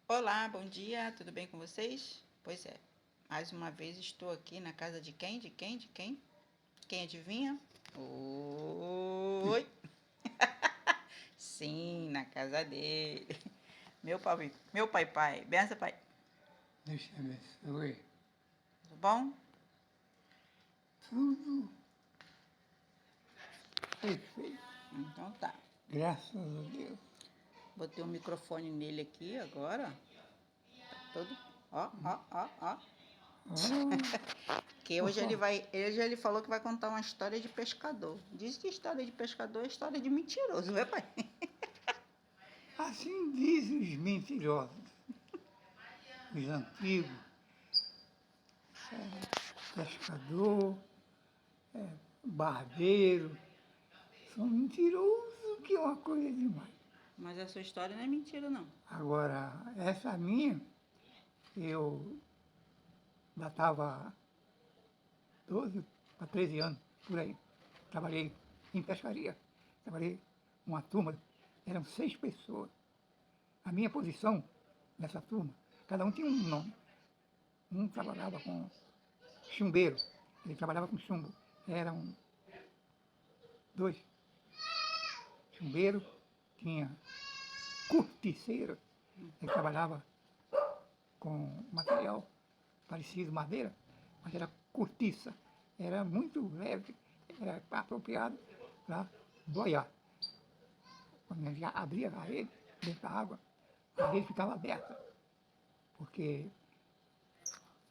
Olá, bom dia, tudo bem com vocês? Pois é, mais uma vez estou aqui na casa de quem? De quem? De quem? Quem adivinha? Oi! Sim, na casa dele. Meu pai. Benção, pai. Deus te abençoe. Tudo bom? Tudo perfeito. Então tá. Graças a Deus. Botei o microfone nele aqui agora. Tá todo. Ó. Que hoje ele falou que vai contar uma história de pescador. Diz que história de pescador é história de mentiroso, né, pai? Assim dizem os mentirosos, os antigos. Pescador, barbeiro. São mentirosos que é uma coisa demais. Mas a sua história não é mentira, não. Agora, essa minha, eu já estava 12 para 13 anos, por aí. Trabalhei em pescaria. Trabalhei uma turma, eram 6 pessoas. A minha posição nessa turma, cada um tinha um nome. Um trabalhava com chumbeiro, ele trabalhava com chumbo. Eram 2. Chumbeiro, tinha corticeiro, ele trabalhava com material parecido madeira, mas era cortiça. Era muito leve, era apropriado para boiar. Quando a gente abria a rede dentro da água, a rede ficava aberta, porque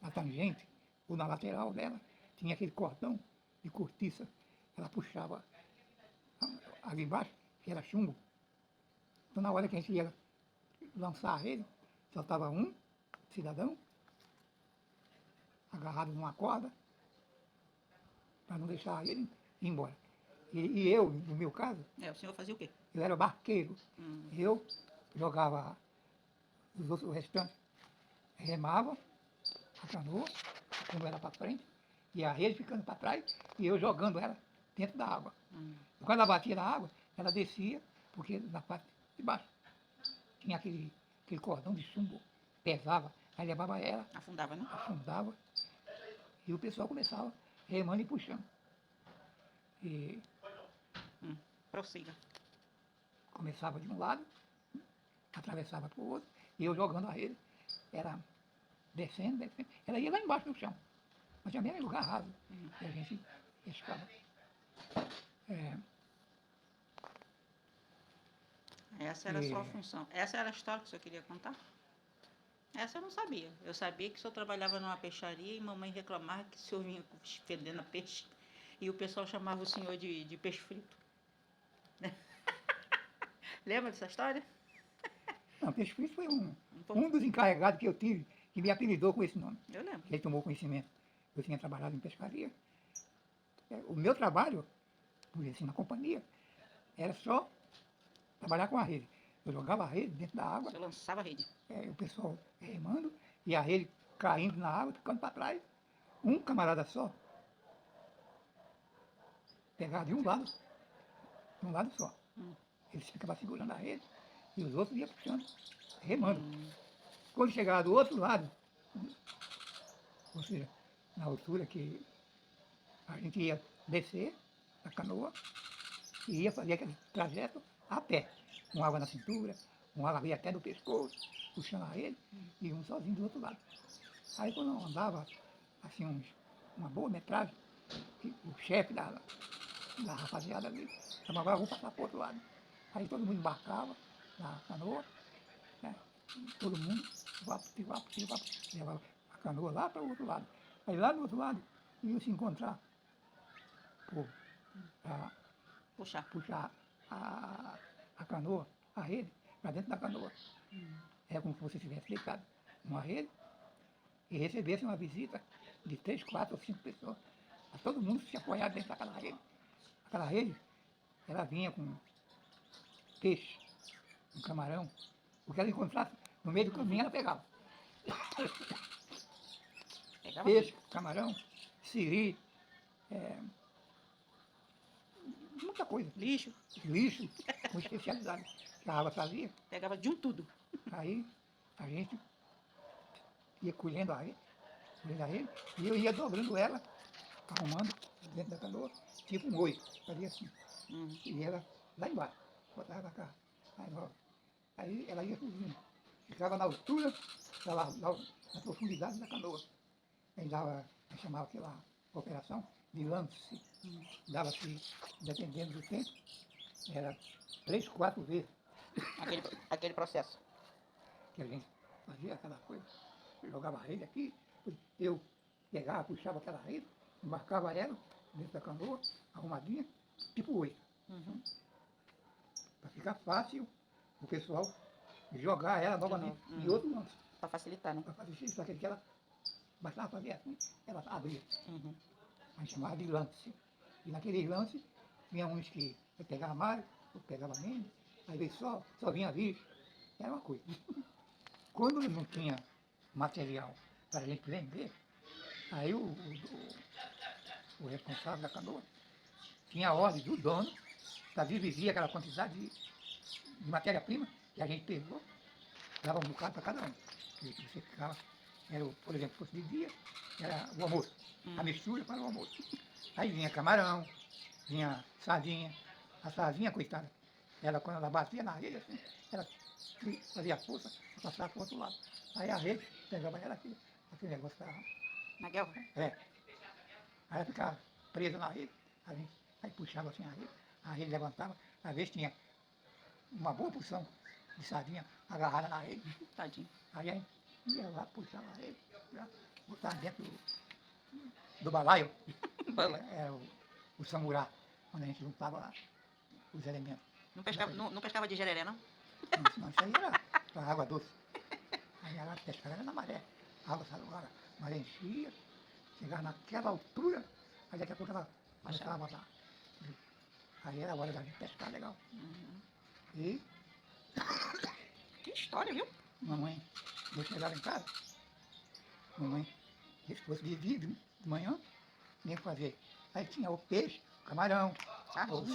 na tangente ou na lateral dela tinha aquele cordão de cortiça. Ela puxava ali embaixo, que era chumbo. Então na hora que a gente ia lançar a rede, só estava um cidadão agarrado numa corda para não deixar ele ir embora. E eu, no meu caso, O senhor fazia o quê? eu era barqueiro. Eu jogava os outros restantes, remava a canoa, como era para frente, e a rede ficando para trás, e eu jogando ela dentro da água. E quando ela batia na água, ela descia, porque na parte de baixo tinha aquele cordão de chumbo, pesava, aí levava ela, Afundava, né? afundava, e o pessoal começava remando e puxando. E Prossiga. começava de um lado, atravessava para o outro, e eu jogando a rede, era descendo, ela ia lá embaixo no chão, mas também era lugar raso, e a gente pescava. É, Essa era a sua e função. Essa era a história que o senhor queria contar? Essa eu não sabia. Eu sabia que o senhor trabalhava numa peixaria e mamãe reclamava que o senhor vinha fedendo a peixe. E o pessoal chamava o senhor de peixe frito. Lembra dessa história? não, Peixe Frito foi Um pouco. um dos encarregados que eu tive que me apelidou com esse nome. Eu lembro. Ele tomou conhecimento. Eu tinha trabalhado em pescaria. O meu trabalho, por assim, na companhia, era só trabalhar com a rede. Eu jogava a rede dentro da O água, senhor lançava a rede. o pessoal remando, e a rede caindo na água, ficando para trás. Um camarada só pegava de um lado só. Ele ficava segurando a rede e os outros iam puxando, remando. Quando chegava do outro lado, ou seja, na altura que a gente ia descer a canoa e ia fazer aquele trajeto a pé, com água na cintura, com água até do pescoço, puxando a rede, e um sozinho do outro lado. Aí quando eu andava, assim, uma boa metragem, o chefe da rapaziada ali chamava, vamos passar para o outro lado. Aí todo mundo embarcava na canoa, né? Todo mundo levava a canoa lá para o outro lado. Aí lá do outro lado ia se encontrar para Puxar. puxar a canoa, a rede, para dentro da canoa. É como se você tivesse deitado numa rede e recebesse uma visita de 3, 4 ou 5 pessoas. Para todo mundo se apoiar dentro daquela rede. Aquela rede, ela vinha com peixe, com camarão. O que ela encontrasse no meio do caminho, ela pegava. Pegava Peixe, tudo. camarão, siri, muita coisa. Lixo. Lixo, com especialidade que a água trazia. Pegava de um tudo. Aí a gente ia colhendo a rede, e eu ia dobrando ela, arrumando dentro da canoa, tipo um oi, fazia assim. Uhum. E ela lá embaixo, botava pra cá. Aí ela ia subindo. Ficava na altura, na profundidade da canoa. Aí chamava aquela operação de lance. Dava-se, dependendo do tempo, era 3, 4 vezes Aquele processo. que a gente fazia aquela coisa. Jogava a rede aqui, eu pegava, puxava aquela rede, embarcava ela dentro da canoa, arrumadinha, tipo 8. Uhum. Para ficar fácil o pessoal jogar ela novamente em outro lance. Para facilitar, né? Para fazer isso, que ela bastava fazer assim, ela abria. Uhum. A gente chamava de lance. E naquele lance, tinha uns que eu pegava mais, eu pegava menos, às vezes só vinha bicho. Era uma coisa. Quando não tinha material para a gente vender, aí o responsável da canoa tinha a ordem do dono para dividir aquela quantidade de matéria-prima que a gente pegou, dava um bocado para cada um. E você ficava, por exemplo, se fosse de dia, era o almoço, a mistura para o almoço. Aí vinha camarão, vinha sardinha, a sardinha, coitada, ela quando ela batia na rede, assim, ela fazia força para passar para o outro lado. Aí a rede pegava ela aqui, aquele negócio estava. Na guerra? É. Aí ela ficava presa na rede, aí puxava assim a rede levantava, às vezes tinha uma boa porção de sardinha agarrada na rede. Tadinho. Aí a gente ia lá, puxava a rede, botava dentro do balaio, era o samurá, onde a gente juntava lá os elementos. Não pescava de jereré, não? Não, isso aí era para água doce. Aí ela pescava era na maré, água salgada, maré enchia, chegava naquela altura, aí daqui a pouco ela começava a botar. Aí era a hora da gente pescar legal. Uhum. E Que história, viu? mamãe, eu chegava em casa, mamãe, se fosse de manhã, nem fazer. Aí tinha o peixe, o camarão, o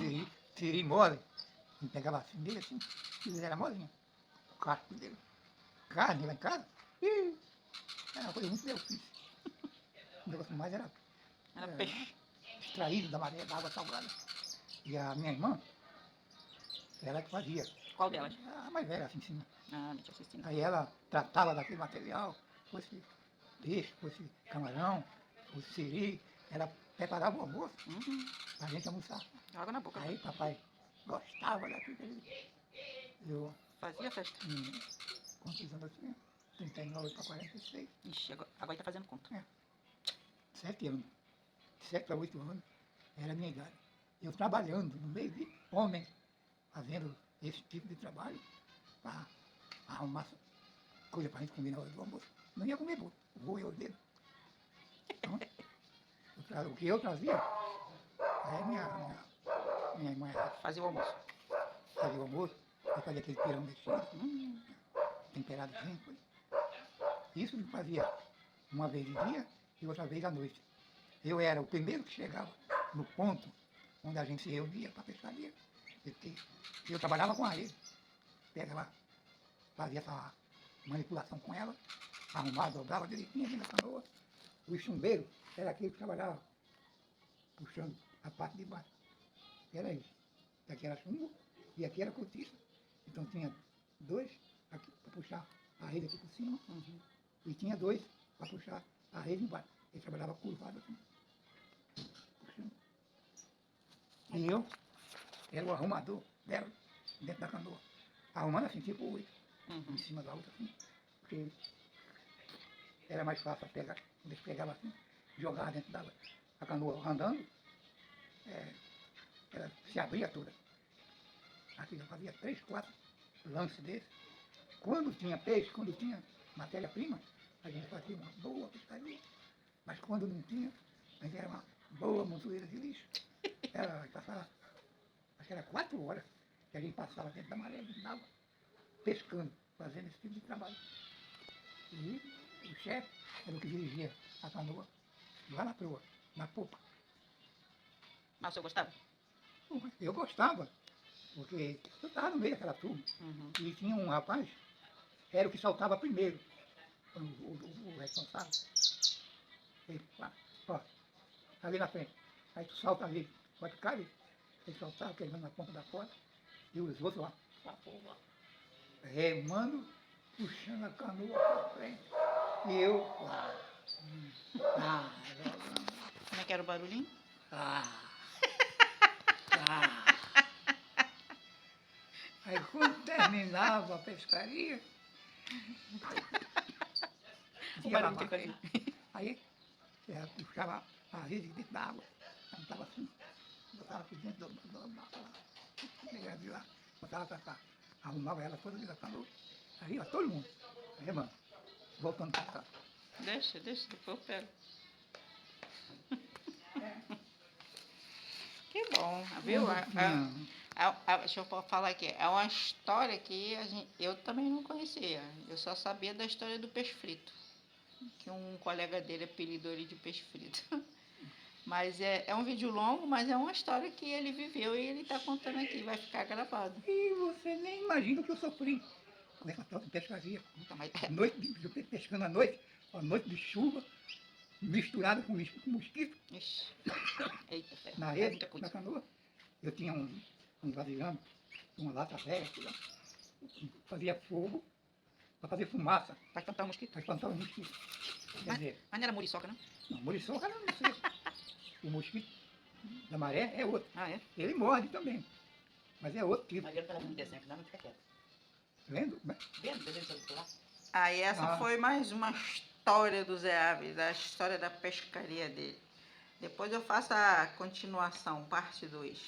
siri mole. A gente pegava assim dele, assim, e ele era molinho, o casco dele. Carne lá em casa, era uma coisa muito difícil. O negócio mais era peixe. extraído da maré, da água salgada. E a minha irmã, ela que fazia. Qual delas? A mais velha, assim, em cima. Ah, me assistindo. Aí ela tratava daquele material, fosse peixe, fosse camarão, fosse siri, ela preparava o almoço para a gente almoçar. Água na boca. Aí papai gostava daquilo. Eu, Fazia festa. quantos anos eu tinha? 39 para 46. Ixi, agora tá fazendo conta. 7 anos. 7 a 8 anos era a minha idade. Eu trabalhando no meio de homens, fazendo esse tipo de trabalho, para arrumar coisa para a gente comer na hora do almoço. Não ia comer vou eu dele. Então, o que eu trazia, aí minha irmã Fazia o almoço. fazia o almoço, aí fazia aquele pirão de cheiro, temperado assim. Isso ele fazia uma vez de dia e outra vez à noite. Eu era o primeiro que chegava no ponto onde a gente se reunia para pescaria. Porque eu trabalhava com a rede. Pegava, fazia essa manipulação com ela, arrumava, dobrava direitinho ali na canoa. O chumbeiro era aquele que trabalhava puxando a parte de baixo. Era isso. Aqui era chumbo e aqui era cortiça. Então tinha 2 aqui para puxar a rede aqui por cima e tinha 2 para puxar a rede embaixo. Ele trabalhava curvado assim. Puxando. E eu era o arrumador dela, dentro da canoa. Arrumando assim, tipo 8, em cima da outra assim. Porque era mais fácil pegar. Quando eles pegavam assim, jogava dentro d'água. A canoa andando, ela se abria toda. Aqui já fazia 3, 4 lances desses. Quando tinha peixe, quando tinha matéria-prima, a gente fazia uma boa pescaria. Mas quando não tinha, a gente era uma boa montoeira de lixo. Era passava, acho que era 4 horas que a gente passava dentro da maré, dentro d'água, pescando, fazendo esse tipo de trabalho. E o chefe era o que dirigia a canoa lá na proa, na popa. Mas o senhor gostava? Eu gostava, porque eu estava no meio daquela turma. E tinha um rapaz era o que saltava primeiro, o responsável. Ele, ó, ali na frente. Aí tu salta ali, pode ficar ali. Ele saltava, queimando na ponta da corda, e os outros lá, remando, puxando a canoa para frente. E eu lá. Jogando. Como é que era o barulhinho? Ah, ah. Aí quando terminava a pescaria, O ia barulho lavar. que fazia. Aí eu puxava a rede dentro da água, ela estava assim, botava aqui dentro de lá, botava para cá, arrumava ela toda da canoa. Aí ó, todo mundo, remando, voltando para cá. Deixa, depois eu pego. Que bom, viu? Deixa eu falar aqui, é uma história que eu também não conhecia. Eu só sabia da história do peixe frito, que um colega dele apelidou ele de peixe frito. Mas é um vídeo longo, mas é uma história que ele viveu e ele está contando aqui, vai ficar gravado. E você nem imagina o que eu sofri com essa tal de pescaria. Então, mas, Noite, eu pescando à noite, uma noite de chuva, misturada com mosquito, ixi, eita, na é rede, muita coisa. na canoa. Eu tinha um vasilhame, uma lata velha, fazia fogo para fazer fumaça, Vai espantar o mosquito? para espantar o mosquito. Quer dizer, Mas não era muriçoca, não? não, muriçoca não sei. O mosquito da maré é outro. Ah, é? Ele morde também, mas é outro tipo. Mas eu não estava muito desenho, não, não fica quieto. Vendo? Vendo, desenho sobre o celular? Aí essa Ah. foi mais uma história do Zé Aves, a história da pescaria dele. Depois eu faço a continuação, parte 2.